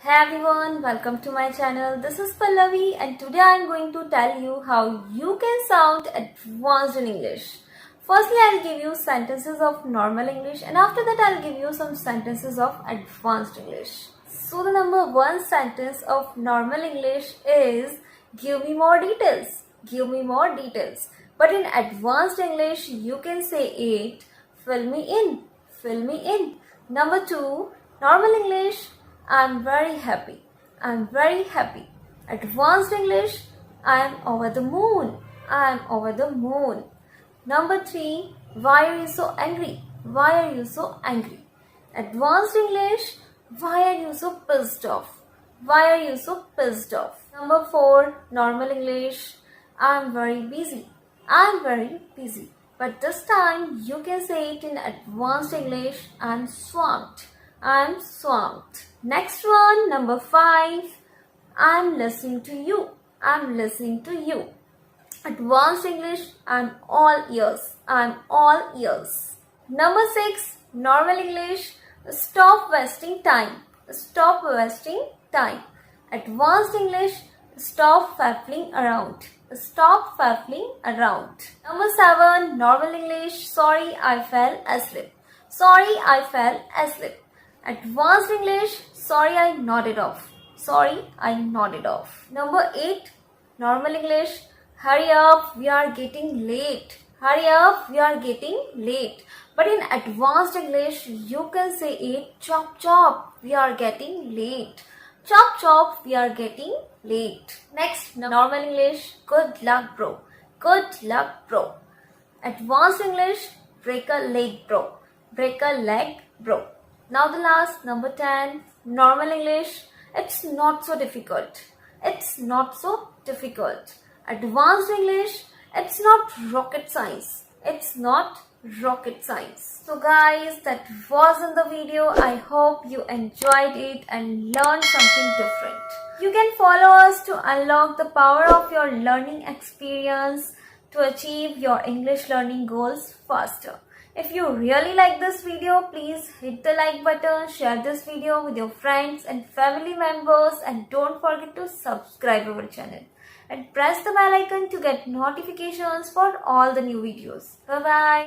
Hey everyone, welcome to my channel. This is Pallavi and today I am going to tell you how you can sound advanced in English. Firstly, I'll give you sentences of normal English and after that I'll give you some sentences of advanced English. So the number one sentence of normal English is give me more details. Give me more details. But in advanced English, you can say it fill me in. Fill me in. Number two, normal English, I'm very happy. I'm very happy. Advanced English, I'm over the moon. I'm over the moon. Number three, why are you so angry? Why are you so angry? Advanced English, why are you so pissed off? Why are you so pissed off? Number four, normal English, I'm very busy. I'm very busy. But this time you can say it in advanced English, I'm swamped. I'm swamped. Next one, number five, I'm listening to you. I'm listening to you. Advanced English, I'm all ears. I'm all ears. Number six, normal English, stop wasting time. Stop wasting time. Advanced English, stop faffling around. Stop faffling around. Number seven, normal English, sorry I fell asleep. Sorry I fell asleep. Advanced English, sorry I nodded off. Sorry I nodded off. Number 8, normal English, hurry up, we are getting late. Hurry up, we are getting late. But in advanced English, you can say it chop chop, we are getting late. Chop chop, we are getting late. Next, normal English, good luck bro. Good luck bro. Advanced English, break a leg bro. Break a leg bro. Now the last, number 10, normal English, it's not so difficult. It's not so difficult. Advanced English, it's not rocket science. It's not rocket science. So guys, that was in the video. I hope you enjoyed it and learned something different. You can follow us to unlock the power of your learning experience to achieve your English learning goals faster. If you really like this video, please hit the like button, share this video with your friends and family members and don't forget to subscribe our channel. And press the bell icon to get notifications for all the new videos. Bye-bye.